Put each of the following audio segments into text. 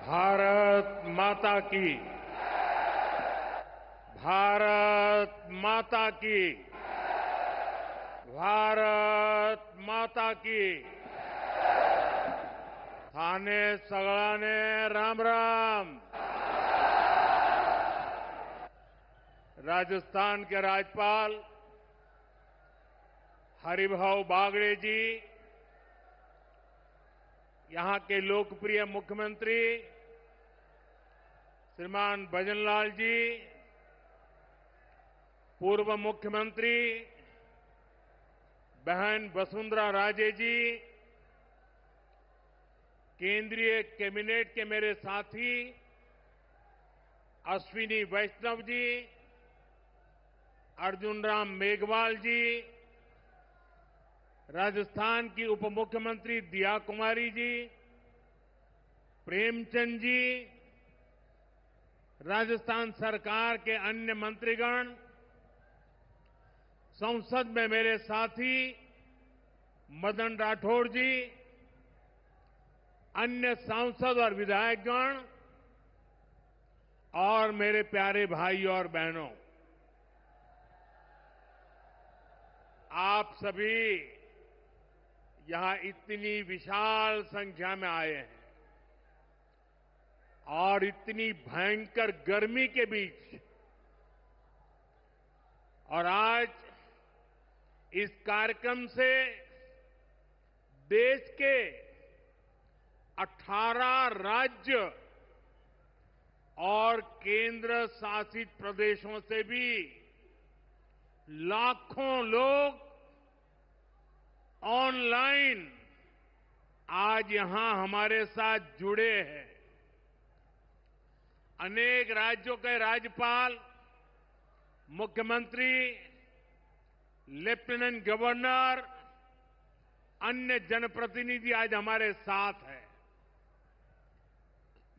भारत माता की। भारत माता की। भारत माता की। थाने सगळाने राम राम। राजस्थान के राज्यपाल हरिभाऊ बागड़े जी, यहां के लोकप्रिय मुख्यमंत्री श्रीमान भजनलाल जी, पूर्व मुख्यमंत्री बहन वसुंधरा राजे जी, केंद्रीय कैबिनेट के मेरे साथी अश्विनी वैष्णव जी, अर्जुन राम मेघवाल जी, राजस्थान की उप मुख्यमंत्री दिया कुमारी जी, प्रेमचंद जी, राजस्थान सरकार के अन्य मंत्रीगण, संसद में मेरे साथी मदन राठौड़ जी, अन्य सांसद और विधायकगण और मेरे प्यारे भाई और बहनों, आप सभी यहां इतनी विशाल संख्या में आए हैं और इतनी भयंकर गर्मी के बीच, और आज इस कार्यक्रम से देश के 18 राज्य और केंद्र शासित प्रदेशों से भी लाखों लोग ऑनलाइन आज यहां हमारे साथ जुड़े हैं। अनेक राज्यों के राज्यपाल, मुख्यमंत्री, लेफ्टिनेंट गवर्नर, अन्य जनप्रतिनिधि आज हमारे साथ हैं।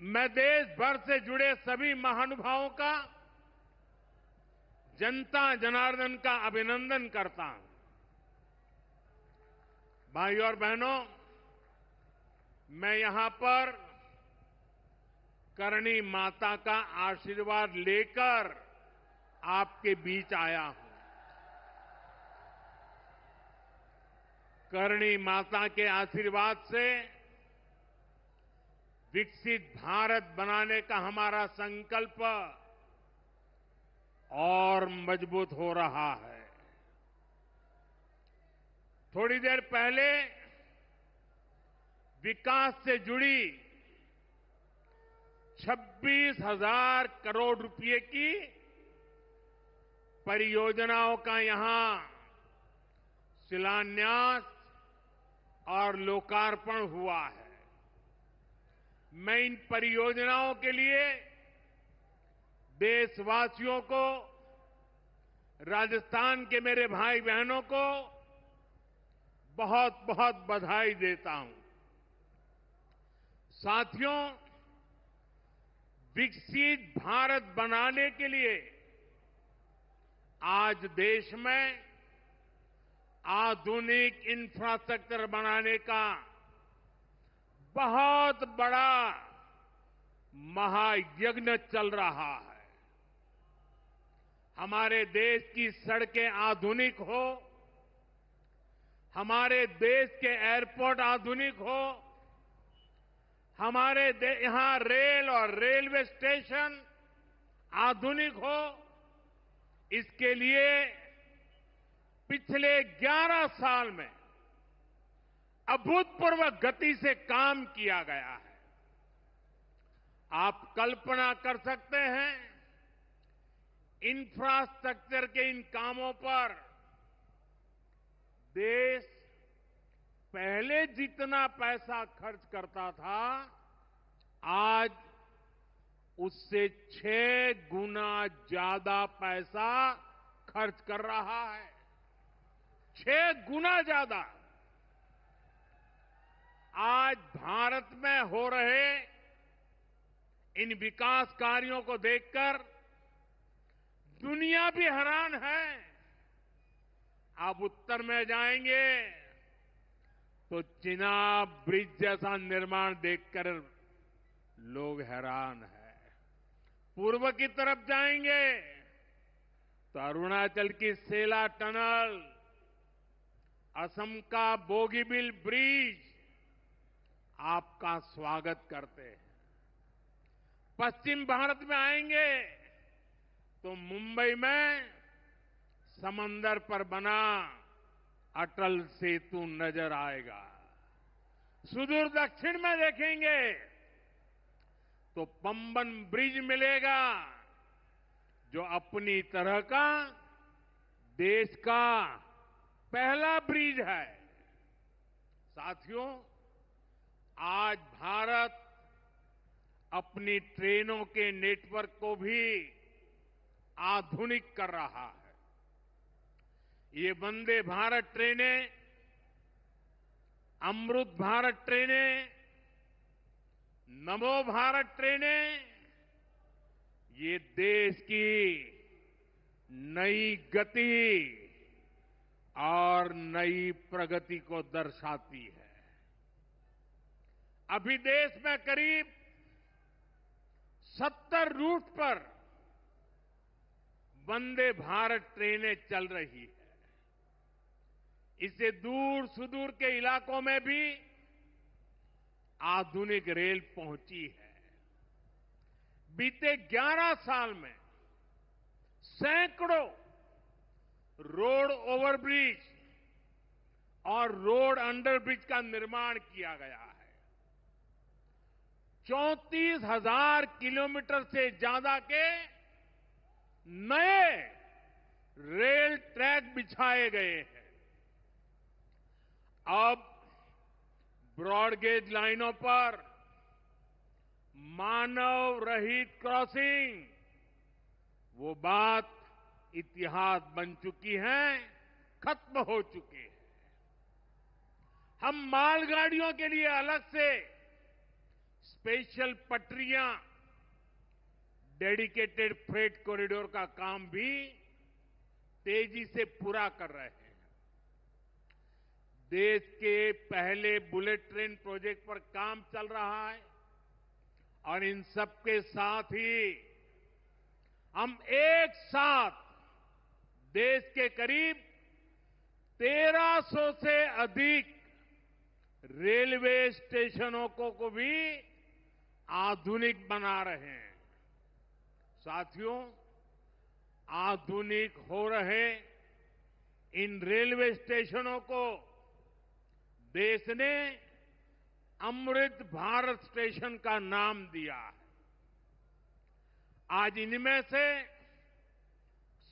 मैं देश भर से जुड़े सभी महानुभावों का, जनता जनार्दन का अभिनंदन करता हूं। भाइयों और बहनों, मैं यहां पर करणी माता का आशीर्वाद लेकर आपके बीच आया हूं। करणी माता के आशीर्वाद से विकसित भारत बनाने का हमारा संकल्प और मजबूत हो रहा है। थोड़ी देर पहले विकास से जुड़ी 26,000 करोड़ रुपए की परियोजनाओं का यहां शिलान्यास और लोकार्पण हुआ है। मैं इन परियोजनाओं के लिए देशवासियों को, राजस्थान के मेरे भाई बहनों को बहुत बहुत बधाई देता हूं। साथियों, विकसित भारत बनाने के लिए आज देश में आधुनिक इंफ्रास्ट्रक्चर बनाने का बहुत बड़ा महायज्ञ चल रहा है। हमारे देश की सड़कें आधुनिक हो, हमारे देश के एयरपोर्ट आधुनिक हो, हमारे यहां रेल और रेलवे स्टेशन आधुनिक हो, इसके लिए पिछले 11 साल में अभूतपूर्व गति से काम किया गया है। आप कल्पना कर सकते हैं, इंफ्रास्ट्रक्चर के इन कामों पर देश पहले जितना पैसा खर्च करता था, आज उससे 6 गुना ज्यादा पैसा खर्च कर रहा है। 6 गुना ज्यादा। आज भारत में हो रहे इन विकास कार्यों को देखकर दुनिया भी हैरान है। आप उत्तर में जाएंगे तो चिनाब ब्रिज जैसा निर्माण देखकर लोग हैरान हैं। पूर्व की तरफ जाएंगे तो अरुणाचल की सेला टनल, असम का बोगीबिल ब्रिज आपका स्वागत करते हैं। पश्चिम भारत में आएंगे तो मुंबई में समंदर पर बना अटल सेतु नजर आएगा। सुदूर दक्षिण में देखेंगे तो पंबन ब्रिज मिलेगा, जो अपनी तरह का देश का पहला ब्रिज है। साथियों, आज भारत अपनी ट्रेनों के नेटवर्क को भी आधुनिक कर रहा है। ये वंदे भारत ट्रेनें, अमृत भारत ट्रेनें, नमो भारत ट्रेनें, ये देश की नई गति और नई प्रगति को दर्शाती है। अभी देश में करीब 70 रूट पर वंदे भारत ट्रेनें चल रही है। इससे दूर सुदूर के इलाकों में भी आधुनिक रेल पहुंची है। बीते 11 साल में सैकड़ों रोड ओवरब्रिज और रोड अंडरब्रिज का निर्माण किया गया है। 34,000 किलोमीटर से ज्यादा के नए रेल ट्रैक बिछाए गए हैं। अब ब्रॉडगेज लाइनों पर मानव रहित क्रॉसिंग, वो बात इतिहास बन चुकी है, खत्म हो चुकी है। हम मालगाड़ियों के लिए अलग से स्पेशल पटरियां, डेडिकेटेड फ्रेट कॉरिडोर का काम भी तेजी से पूरा कर रहे हैं। देश के पहले बुलेट ट्रेन प्रोजेक्ट पर काम चल रहा है और इन सबके साथ ही हम एक साथ देश के करीब 1300 से अधिक रेलवे स्टेशनों को भी आधुनिक बना रहे हैं। साथियों, आधुनिक हो रहे इन रेलवे स्टेशनों को देश ने अमृत भारत स्टेशन का नाम दिया है। आज इनमें से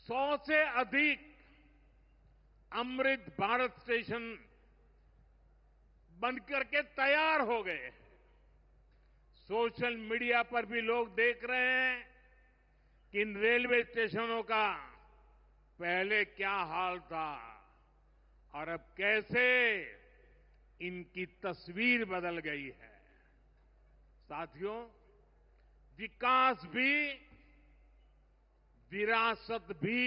100 से अधिक अमृत भारत स्टेशन बनकर के तैयार हो गए हैं। सोशल मीडिया पर भी लोग देख रहे हैं कि इन रेलवे स्टेशनों का पहले क्या हाल था और अब कैसे इनकी तस्वीर बदल गई है। साथियों, विकास भी, विरासत भी,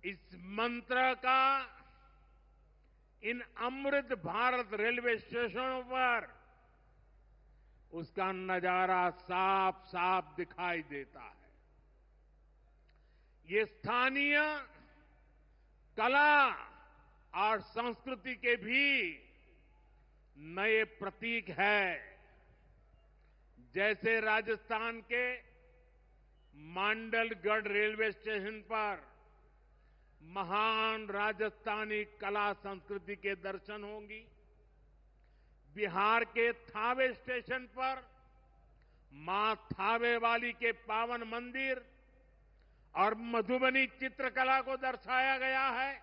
इस मंत्र का इन अमृत भारत रेलवे स्टेशनों पर उसका नजारा साफ साफ दिखाई देता है। ये स्थानीय कला और संस्कृति के भी नए प्रतीक है। जैसे राजस्थान के मांडलगढ़ रेलवे स्टेशन पर महान राजस्थानी कला संस्कृति के दर्शन होंगी। बिहार के थावे स्टेशन पर मां थावे वाली के पावन मंदिर और मधुबनी चित्रकला को दर्शाया गया है।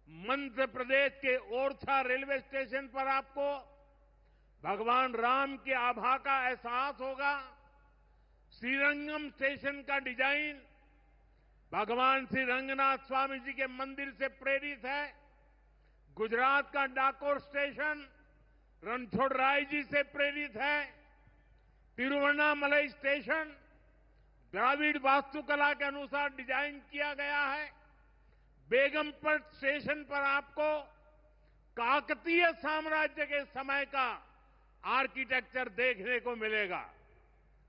मध्य प्रदेश के ओरछा रेलवे स्टेशन पर आपको भगवान राम के आभा का एहसास होगा। श्रीरंगम स्टेशन का डिजाइन भगवान श्री रंगनाथ स्वामी जी के मंदिर से प्रेरित है। गुजरात का डाकोर स्टेशन रणछोड़राय जी से प्रेरित है। तिरुवन्नामलई स्टेशन द्राविड़ वास्तुकला के अनुसार डिजाइन किया गया है। बेगमपट स्टेशन पर आपको काकतीय साम्राज्य के समय का आर्किटेक्चर देखने को मिलेगा।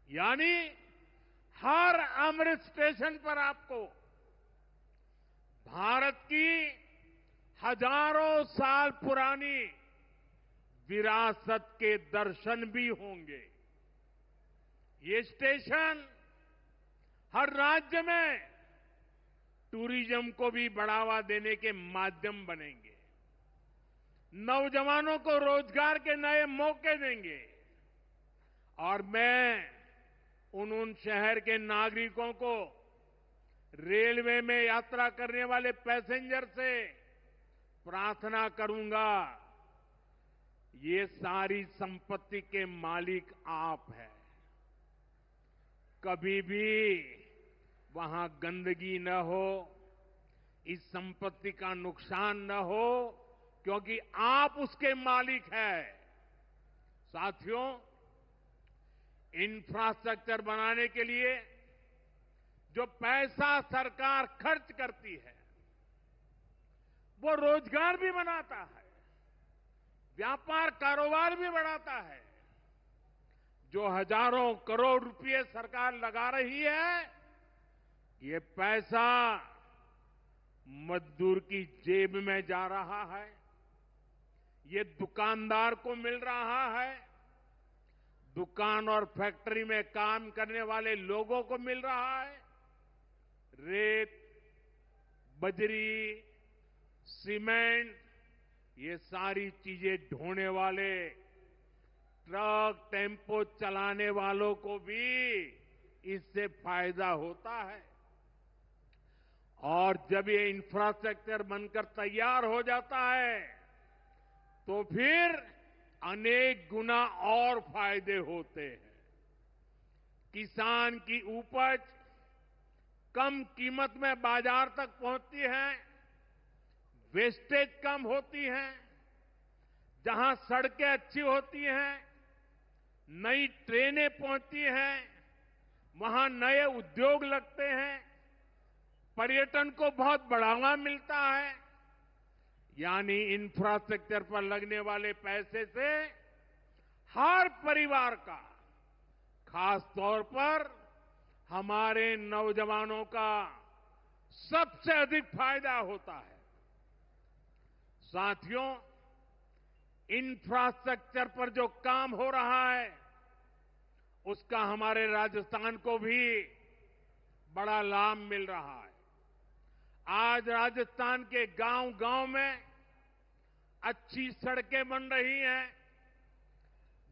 यानी हर अमृत स्टेशन पर आपको भारत की हजारों साल पुरानी विरासत के दर्शन भी होंगे। ये स्टेशन हर राज्य में टूरिज्म को भी बढ़ावा देने के माध्यम बनेंगे, नौजवानों को रोजगार के नए मौके देंगे और मैं उन शहर के नागरिकों को, रेलवे में यात्रा करने वाले पैसेंजर से प्रार्थना करूंगा, ये सारी संपत्ति के मालिक आप हैं। कभी भी वहां गंदगी न हो, इस संपत्ति का नुकसान न हो, क्योंकि आप उसके मालिक हैं। साथियों, इंफ्रास्ट्रक्चर बनाने के लिए जो पैसा सरकार खर्च करती है, वो रोजगार भी बनाता है, व्यापार कारोबार भी बढ़ाता है। जो हजारों करोड़ रुपए सरकार लगा रही है, ये पैसा मजदूर की जेब में जा रहा है, ये दुकानदार को मिल रहा है, दुकान और फैक्ट्री में काम करने वाले लोगों को मिल रहा है। रेत, बजरी, सीमेंट, ये सारी चीजें ढोने वाले ट्रक, टेम्पो चलाने वालों को भी इससे फायदा होता है। और जब ये इंफ्रास्ट्रक्चर बनकर तैयार हो जाता है, तो फिर अनेक गुना और फायदे होते हैं। किसान की उपज कम कीमत में बाजार तक पहुंचती है, वेस्टेज कम होती है, जहां सड़कें अच्छी होती हैं, नई ट्रेनें पहुंचती हैं, वहां नए उद्योग लगते हैं, पर्यटन को बहुत बढ़ावा मिलता है। यानी इंफ्रास्ट्रक्चर पर लगने वाले पैसे से हर परिवार का, खास तौर पर हमारे नौजवानों का सबसे अधिक फायदा होता है। साथियों, इंफ्रास्ट्रक्चर पर जो काम हो रहा है, उसका हमारे राजस्थान को भी बड़ा लाभ मिल रहा है। आज राजस्थान के गांव-गांव में अच्छी सड़कें बन रही हैं,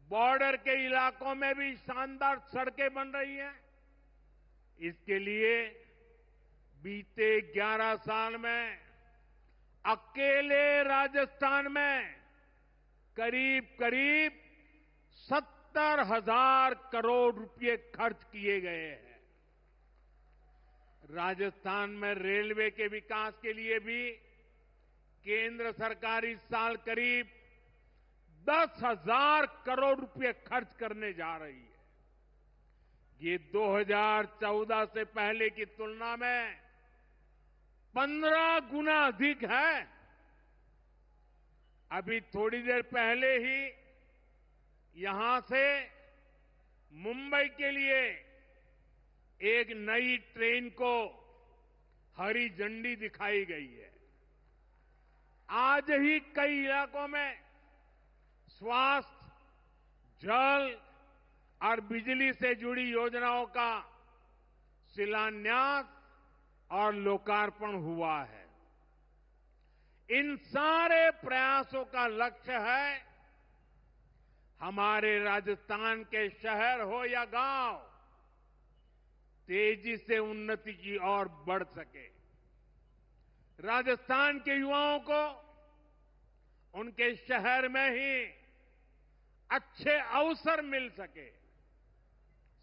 बॉर्डर के इलाकों में भी शानदार सड़कें बन रही हैं। इसके लिए बीते 11 साल में अकेले राजस्थान में करीब 70,000 करोड़ रुपए खर्च किए गए हैं। राजस्थान में रेलवे के विकास के लिए भी केंद्र सरकार इस साल करीब 10,000 करोड़ रुपए खर्च करने जा रही है। ये 2014 से पहले की तुलना में 15 गुना अधिक है। अभी थोड़ी देर पहले ही यहां से मुंबई के लिए एक नई ट्रेन को हरी झंडी दिखाई गई है। आज ही कई इलाकों में स्वास्थ्य, जल और बिजली से जुड़ी योजनाओं का शिलान्यास और लोकार्पण हुआ है। इन सारे प्रयासों का लक्ष्य है हमारे राजस्थान के शहर हो या गांव तेजी से उन्नति की ओर बढ़ सके, राजस्थान के युवाओं को उनके शहर में ही अच्छे अवसर मिल सके।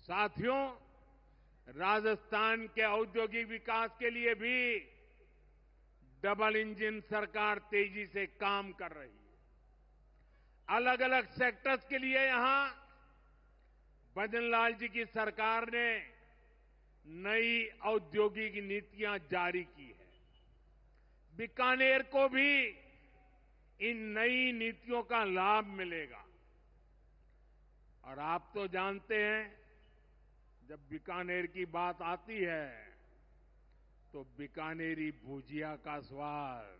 साथियों, राजस्थान के औद्योगिक विकास के लिए भी डबल इंजन सरकार तेजी से काम कर रही है। अलग अलग सेक्टर्स के लिए यहां भजनलाल जी की सरकार ने नई औद्योगिक नीतियां जारी की है। बीकानेर को भी इन नई नीतियों का लाभ मिलेगा। और आप तो जानते हैं, जब बीकानेर की बात आती है तो बीकानेरी भुजिया का स्वाद,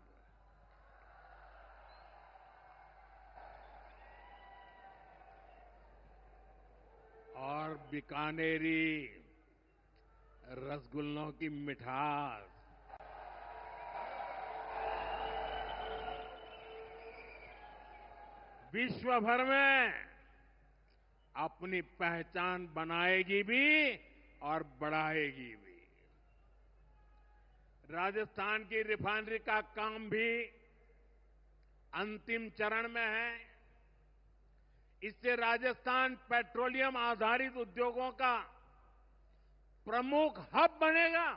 और बीकानेरी रसगुल्लों की मिठास, विश्व भर में अपनी पहचान बनाएगी भी और बढ़ाएगी भी। राजस्थान की रिफाइनरी का काम भी अंतिम चरण में है। इससे राजस्थान पेट्रोलियम आधारित उद्योगों का प्रमुख हब बनेगा।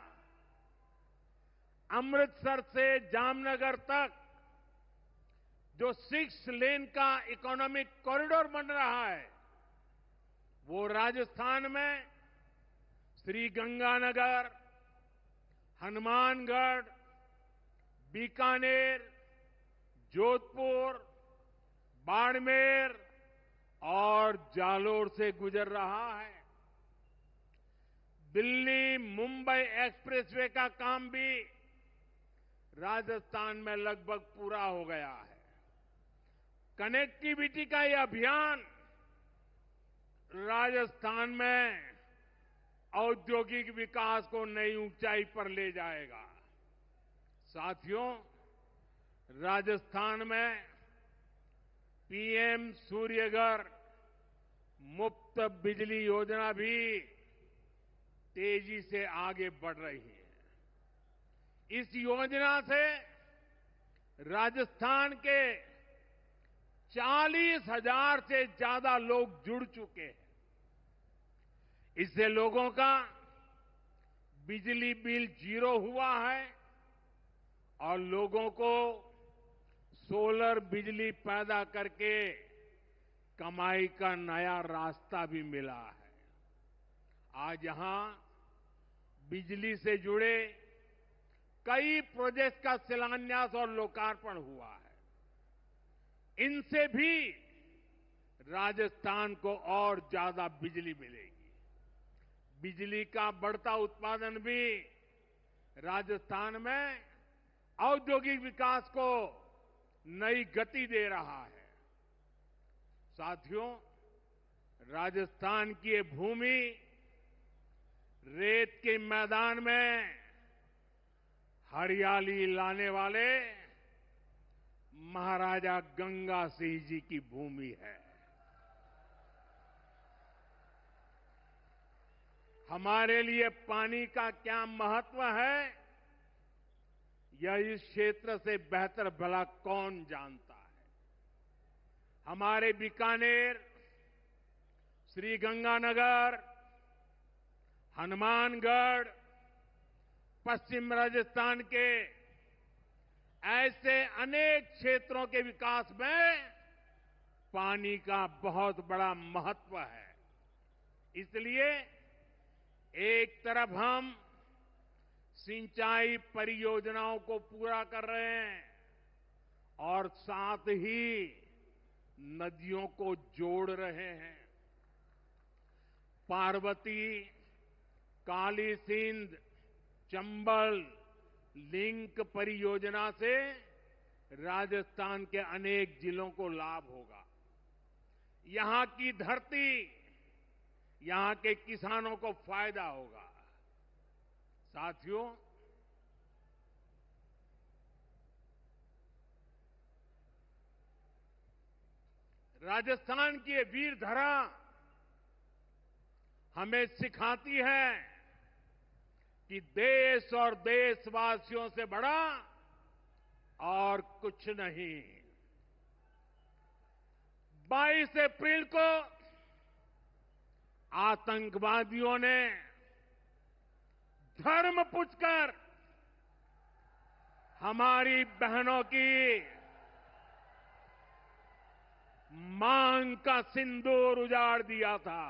अमृतसर से जामनगर तक जो 6 लेन का इकोनॉमिक कॉरिडोर बन रहा है, वो राजस्थान में श्रीगंगानगर, हनुमानगढ़, बीकानेर, जोधपुर, बाड़मेर और जालोर से गुजर रहा है। दिल्ली मुंबई एक्सप्रेसवे का काम भी राजस्थान में लगभग पूरा हो गया है। कनेक्टिविटी का ये अभियान राजस्थान में औद्योगिक विकास को नई ऊंचाई पर ले जाएगा। साथियों, राजस्थान में पीएम सूर्यघर मुफ्त बिजली योजना भी तेजी से आगे बढ़ रही है। इस योजना से राजस्थान के 40,000 से ज्यादा लोग जुड़ चुके हैं। इससे लोगों का बिजली बिल 0 हुआ है और लोगों को सोलर बिजली पैदा करके कमाई का नया रास्ता भी मिला है। आज यहां बिजली से जुड़े कई प्रोजेक्ट का शिलान्यास और लोकार्पण हुआ है। इनसे भी राजस्थान को और ज्यादा बिजली मिलेगी। बिजली का बढ़ता उत्पादन भी राजस्थान में औद्योगिक विकास को नई गति दे रहा है। साथियों, राजस्थान की ये भूमि रेत के मैदान में हरियाली लाने वाले महाराजा गंगा सिंह जी की भूमि है। हमारे लिए पानी का क्या महत्व है, यह इस क्षेत्र से बेहतर भला कौन जानता है। हमारे बीकानेर, श्रीगंगानगर, हनुमानगढ़, पश्चिम राजस्थान के ऐसे अनेक क्षेत्रों के विकास में पानी का बहुत बड़ा महत्व है। इसलिए एक तरफ हम सिंचाई परियोजनाओं को पूरा कर रहे हैं और साथ ही नदियों को जोड़ रहे हैं। पार्वती, काली सिंध, चंबल लिंक परियोजना से राजस्थान के अनेक जिलों को लाभ होगा। यहां की धरती, यहां के किसानों को फायदा होगा। साथियों, राजस्थान की ये वीर धरा हमें सिखाती है कि देश और देशवासियों से बड़ा और कुछ नहीं। 22 अप्रैल को आतंकवादियों ने धर्म पूछकर हमारी बहनों की मांग का सिंदूर उजाड़ दिया था।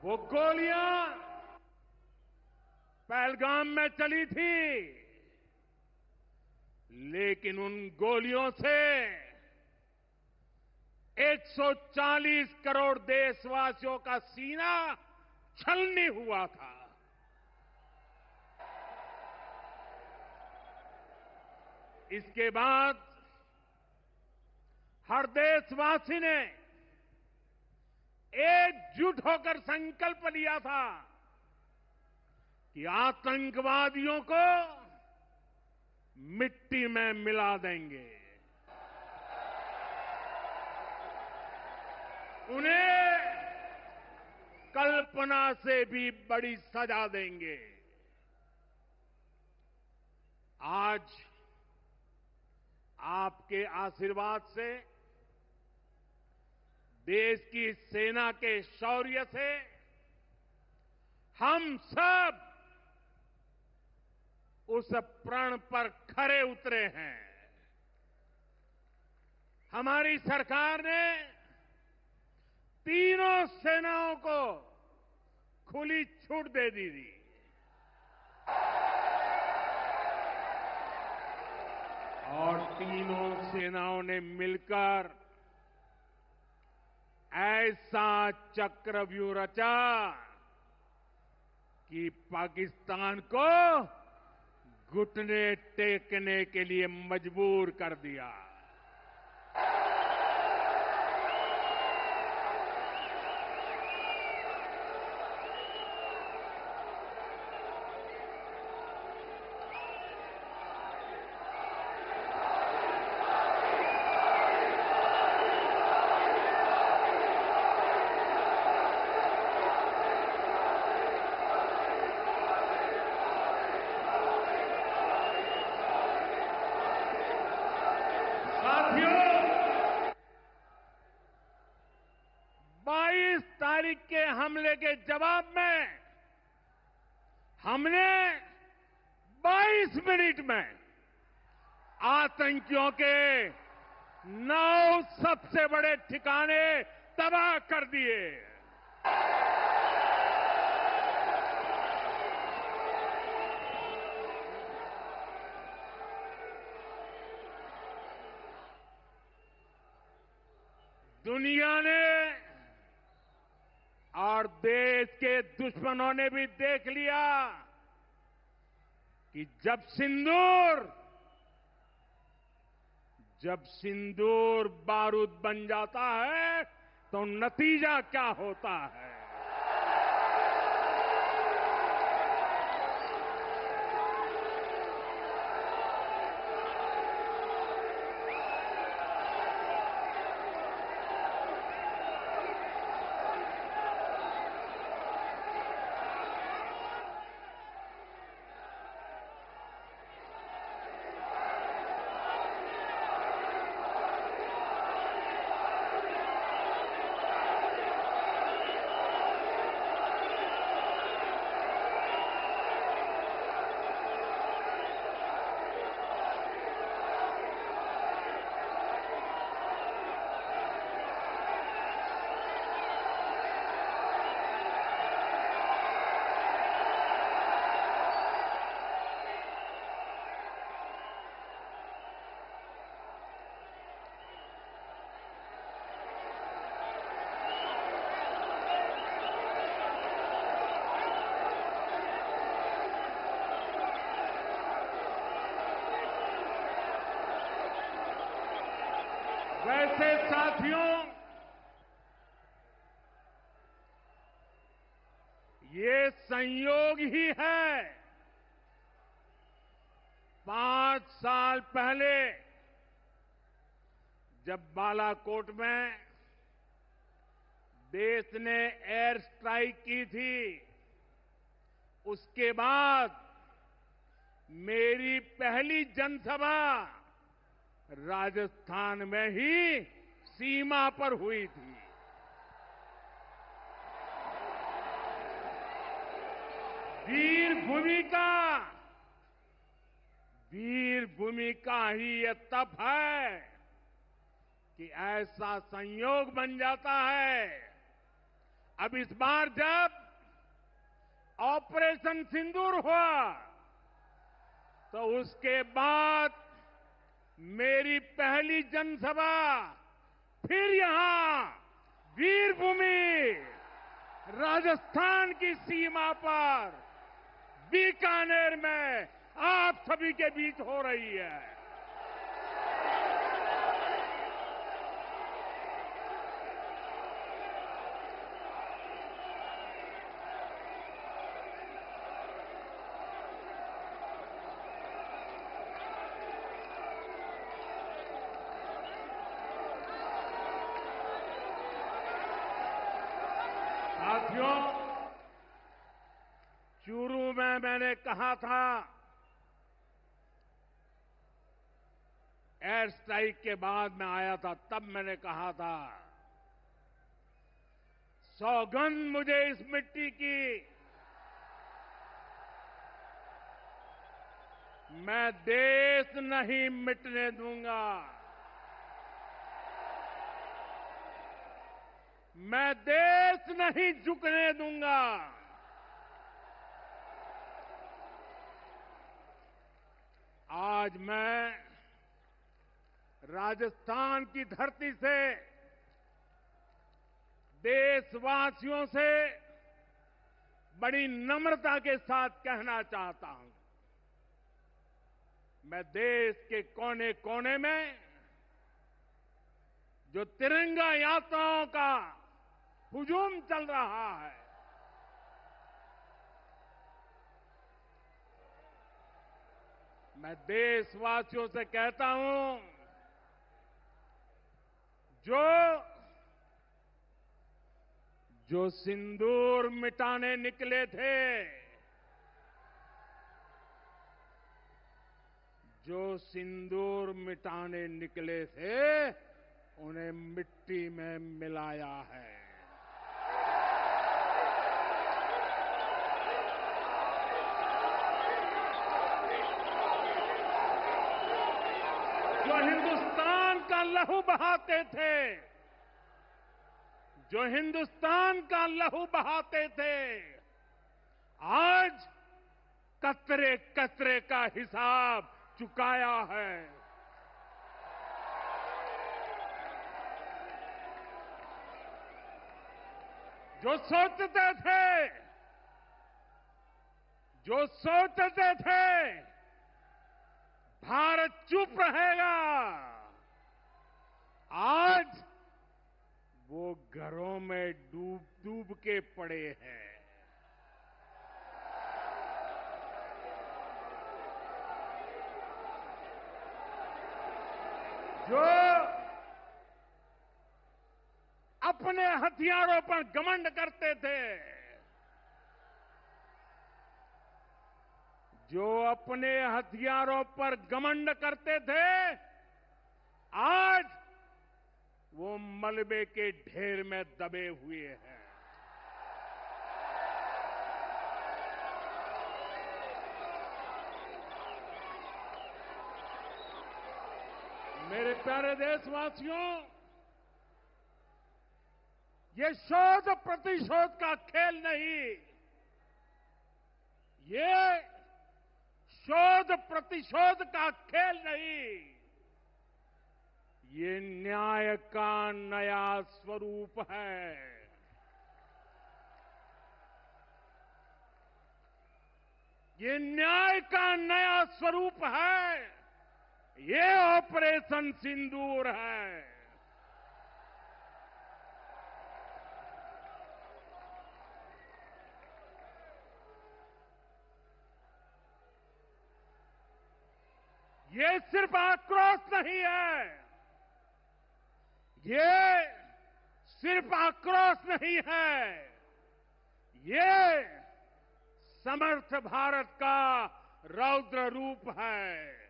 वो गोलियां पहलगाम में चली थी, लेकिन उन गोलियों से 140 करोड़ देशवासियों का सीना छलनी हुआ था। इसके बाद हर देशवासी ने एकजुट होकर संकल्प लिया था कि आतंकवादियों को मिट्टी में मिला देंगे, उन्हें कल्पना से भी बड़ी सजा देंगे। आज आपके आशीर्वाद से, देश की सेना के शौर्य से हम सब उस प्रण पर खरे उतरे हैं। हमारी सरकार ने तीनों सेनाओं को खुली छूट दे दी थी। और तीनों सेनाओं ने मिलकर ऐसा चक्रव्यूह रचा कि पाकिस्तान को घुटने टेकने के लिए मजबूर कर दिया। साथियों, 22 तारीख के हमले के जवाब में हमने 22 मिनट में आतंकियों के 9 सबसे बड़े ठिकाने तबाह कर दिए। दुनिया ने और देश के दुश्मनों ने भी देख लिया कि जब सिंदूर बारूद बन जाता है तो नतीजा क्या होता है। वैसे साथियों, ये संयोग ही है। 5 साल पहले जब बालाकोट में देश ने एयर स्ट्राइक की थी, उसके बाद मेरी पहली जनसभा राजस्थान में ही सीमा पर हुई थी। वीर भूमि का ही ये तप है कि ऐसा संयोग बन जाता है। अब इस बार जब ऑपरेशन सिंदूर हुआ तो उसके बाद मेरी पहली जनसभा फिर यहां वीरभूमि राजस्थान की सीमा पर बीकानेर में आप सभी के बीच हो रही है। साथियों, चूरू में मैंने कहा था, एयर स्ट्राइक के बाद मैं आया था, तब मैंने कहा था, सौगंध मुझे इस मिट्टी की, मैं देश नहीं मिटने दूंगा, मैं देश नहीं झुकने दूंगा। आज मैं राजस्थान की धरती से देशवासियों से बड़ी नम्रता के साथ कहना चाहता हूं, मैं देश के कोने कोने में जो तिरंगा यात्राओं का हुजूम चल रहा है, मैं देशवासियों से कहता हूं, जो सिंदूर मिटाने निकले थे, जो सिंदूर मिटाने निकले थे, उन्हें मिट्टी में मिलाया है। जो हिंदुस्तान का लहू बहाते थे, जो हिंदुस्तान का लहू बहाते थे, आज कतरे कतरे का हिसाब चुकाया है। जो सोचते थे भारत चुप रहेगा, आज वो घरों में डूब डूब के पड़े हैं। जो अपने हथियारों पर घमंड करते थे, जो अपने हथियारों पर घमंड करते थे, आज वो मलबे के ढेर में दबे हुए हैं। मेरे प्यारे देशवासियों, ये शोध प्रतिशोध का खेल नहीं, ये शोध प्रतिशोध का खेल नहीं, ये न्याय का नया स्वरूप है। ये न्याय का नया स्वरूप है। ये ऑपरेशन सिंदूर है। ये सिर्फ आक्रोश नहीं है, ये सिर्फ आक्रोश नहीं है, ये समर्थ भारत का रौद्र रूप है।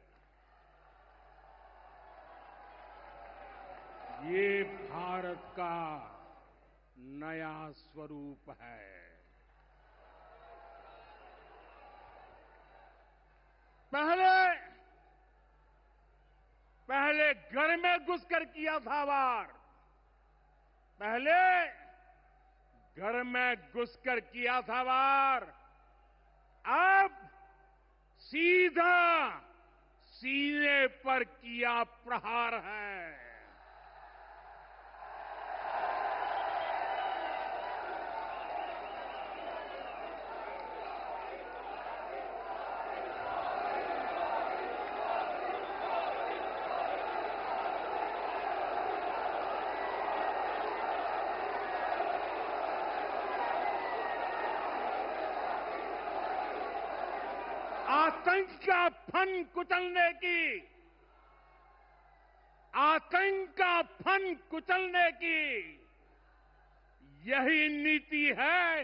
ये भारत का नया स्वरूप है। पहले घर में घुसकर किया था वार, पहले घर में घुसकर किया था वार, अब सीधा सीने पर किया प्रहार है। आतंक का फन कुचलने की, आतंक का फन कुचलने की यही नीति है,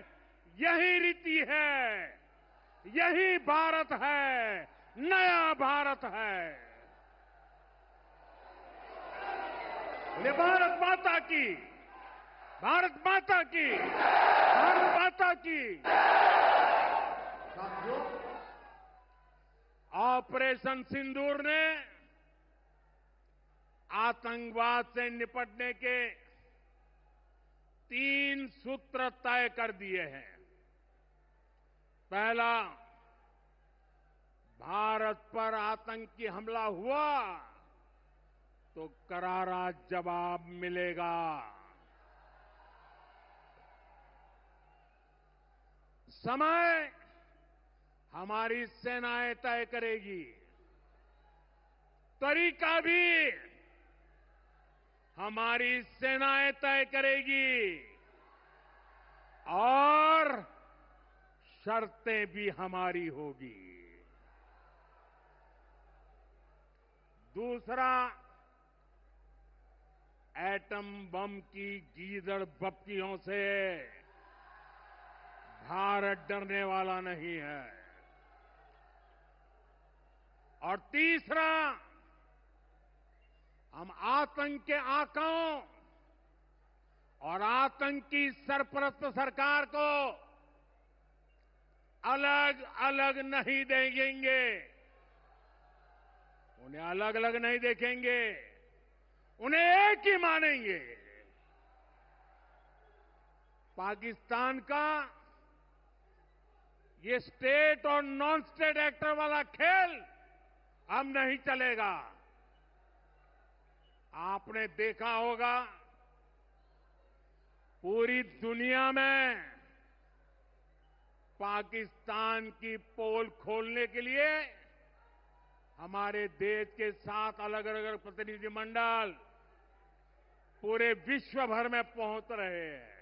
यही रीति है, यही भारत है, नया भारत है। बोले भारत माता की, भारत माता की, भारत माता की। साथियों, ऑपरेशन सिंदूर ने आतंकवाद से निपटने के 3 सूत्र तय कर दिए हैं। पहला, भारत पर आतंकी हमला हुआ तो करारा जवाब मिलेगा। समय हमारी सेनाएं तय करेगी, तरीका भी हमारी सेनाएं तय करेगी और शर्तें भी हमारी होगी। दूसरा, एटम बम की गीदड़ बप्तियों से भारत डरने वाला नहीं है। और तीसरा, हम आतंक के आकाओं और आतंकी सरपरस्त सरकार को अलग अलग नहीं देखेंगे, उन्हें अलग अलग नहीं देखेंगे, उन्हें एक ही मानेंगे। पाकिस्तान का ये स्टेट और नॉन स्टेट एक्टर वाला खेल अब नहीं चलेगा। आपने देखा होगा, पूरी दुनिया में पाकिस्तान की पोल खोलने के लिए हमारे देश के 7 अलग अलग प्रतिनिधिमंडल पूरे विश्व भर में पहुंच रहे हैं।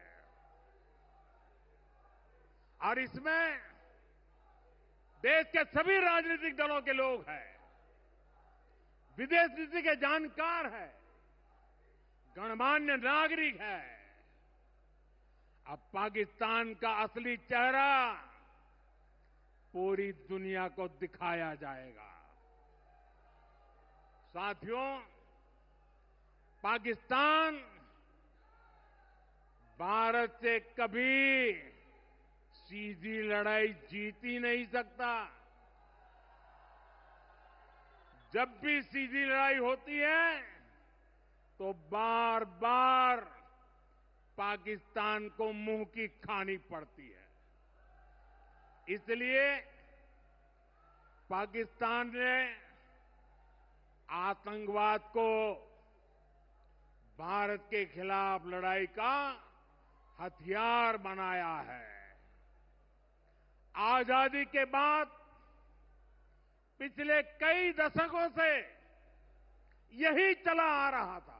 और इसमें देश के सभी राजनीतिक दलों के लोग हैं, विदेश नीति के जानकार हैं, गणमान्य नागरिक है। अब पाकिस्तान का असली चेहरा पूरी दुनिया को दिखाया जाएगा। साथियों, पाकिस्तान भारत से कभी सीधी लड़ाई जीत ही नहीं सकता। जब भी सीधी लड़ाई होती है तो बार बार पाकिस्तान को मुंह की खानी पड़ती है। इसलिए पाकिस्तान ने आतंकवाद को भारत के खिलाफ लड़ाई का हथियार बनाया है। आजादी के बाद पिछले कई दशकों से यही चला आ रहा था।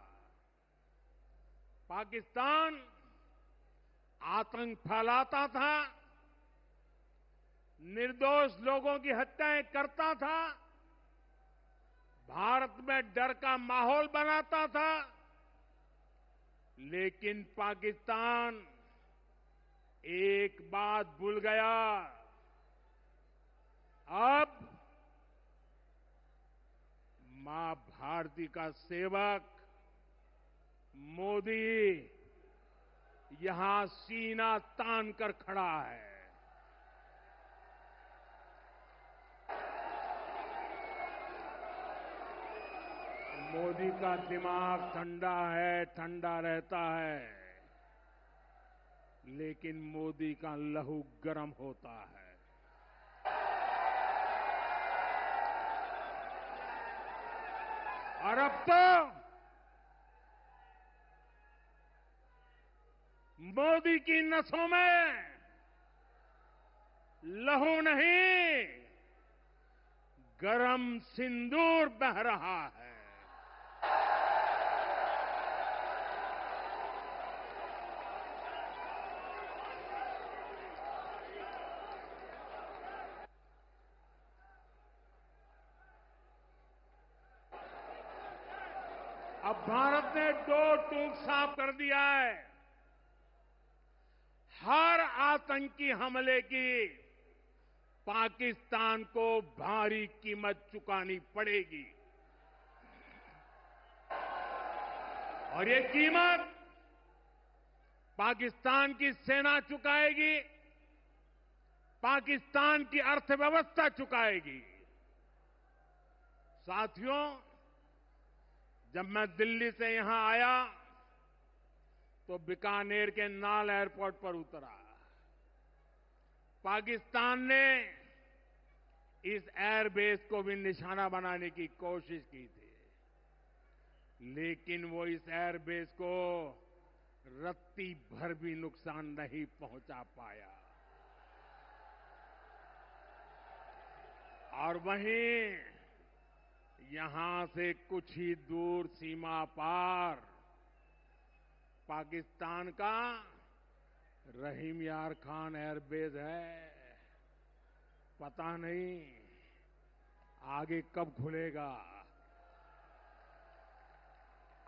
पाकिस्तान आतंक फैलाता था, निर्दोष लोगों की हत्याएं करता था, भारत में डर का माहौल बनाता था। लेकिन पाकिस्तान एक बात भूल गया, अब मां भारती का सेवक मोदी यहां सीना तान कर खड़ा है। मोदी का दिमाग ठंडा है, ठंडा रहता है, लेकिन मोदी का लहू गर्म होता है। और अब तो मोदी की नसों में लहू नहीं, गरम सिंदूर बह रहा है। अब भारत ने दो टूक साफ कर दिया है। हर आतंकी हमले की पाकिस्तान को भारी कीमत चुकानी पड़ेगी और ये कीमत पाकिस्तान की सेना चुकाएगी, पाकिस्तान की अर्थव्यवस्था चुकाएगी। साथियों, जब मैं दिल्ली से यहां आया तो बीकानेर के नाल एयरपोर्ट पर उतरा। पाकिस्तान ने इस एयरबेस को भी निशाना बनाने की कोशिश की थी, लेकिन वो इस एयरबेस को रत्ती भर भी नुकसान नहीं पहुंचा पाया। और वहीं यहां से कुछ ही दूर सीमा पार पाकिस्तान का रहीम यार खान एयरबेस है। पता नहीं आगे कब खुलेगा।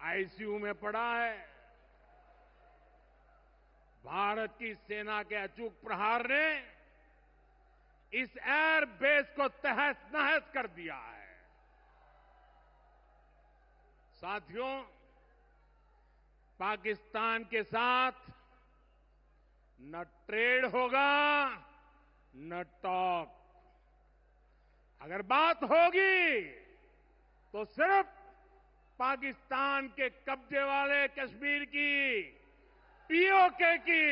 आईसीयू में पड़ा है। भारत की सेना के अचूक प्रहार ने इस एयरबेस को तहस नहस कर दिया है। साथियों, पाकिस्तान के साथ न ट्रेड होगा न टॉक। अगर बात होगी तो सिर्फ पाकिस्तान के कब्जे वाले कश्मीर की, पीओके की।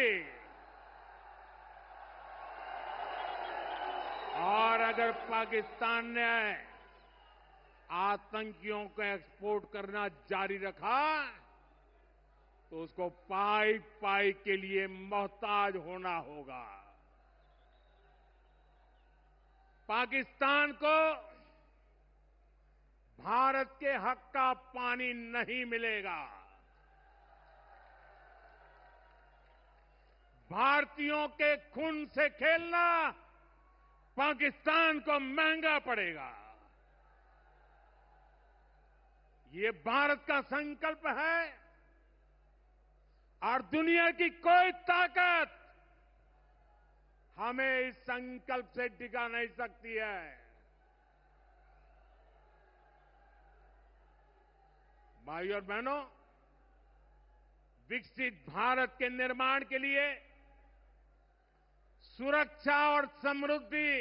और अगर पाकिस्तान ने आतंकियों को एक्सपोर्ट करना जारी रखा तो उसको पाई पाई के लिए मोहताज होना होगा। पाकिस्तान को भारत के हक का पानी नहीं मिलेगा। भारतीयों के खून से खेलना पाकिस्तान को महंगा पड़ेगा। ये भारत का संकल्प है और दुनिया की कोई ताकत हमें इस संकल्प से टिका नहीं सकती है। भाइयों और बहनों, विकसित भारत के निर्माण के लिए सुरक्षा और समृद्धि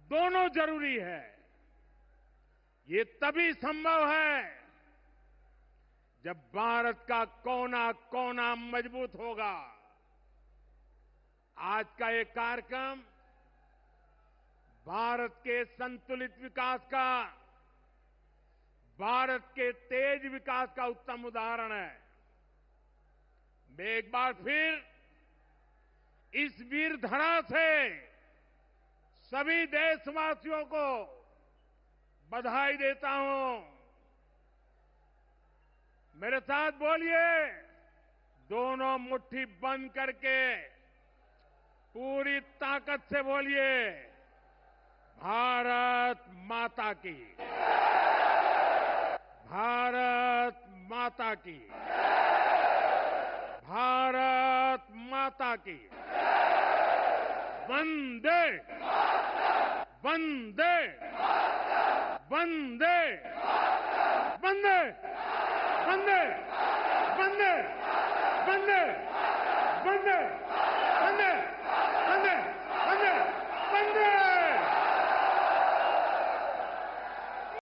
दोनों जरूरी है। ये तभी संभव है जब भारत का कोना कोना मजबूत होगा। आज का ये कार्यक्रम भारत के संतुलित विकास का, भारत के तेज विकास का उत्तम उदाहरण है। मैं एक बार फिर इस वीर धरा से सभी देशवासियों को बधाई देता हूं। मेरे साथ बोलिए, दोनों मुट्ठी बंद करके पूरी ताकत से बोलिए, भारत माता की, भारत माता की, भारत माता की। वंदे वंदे वंदे वंदे वंदे वंदे वंदे वंदे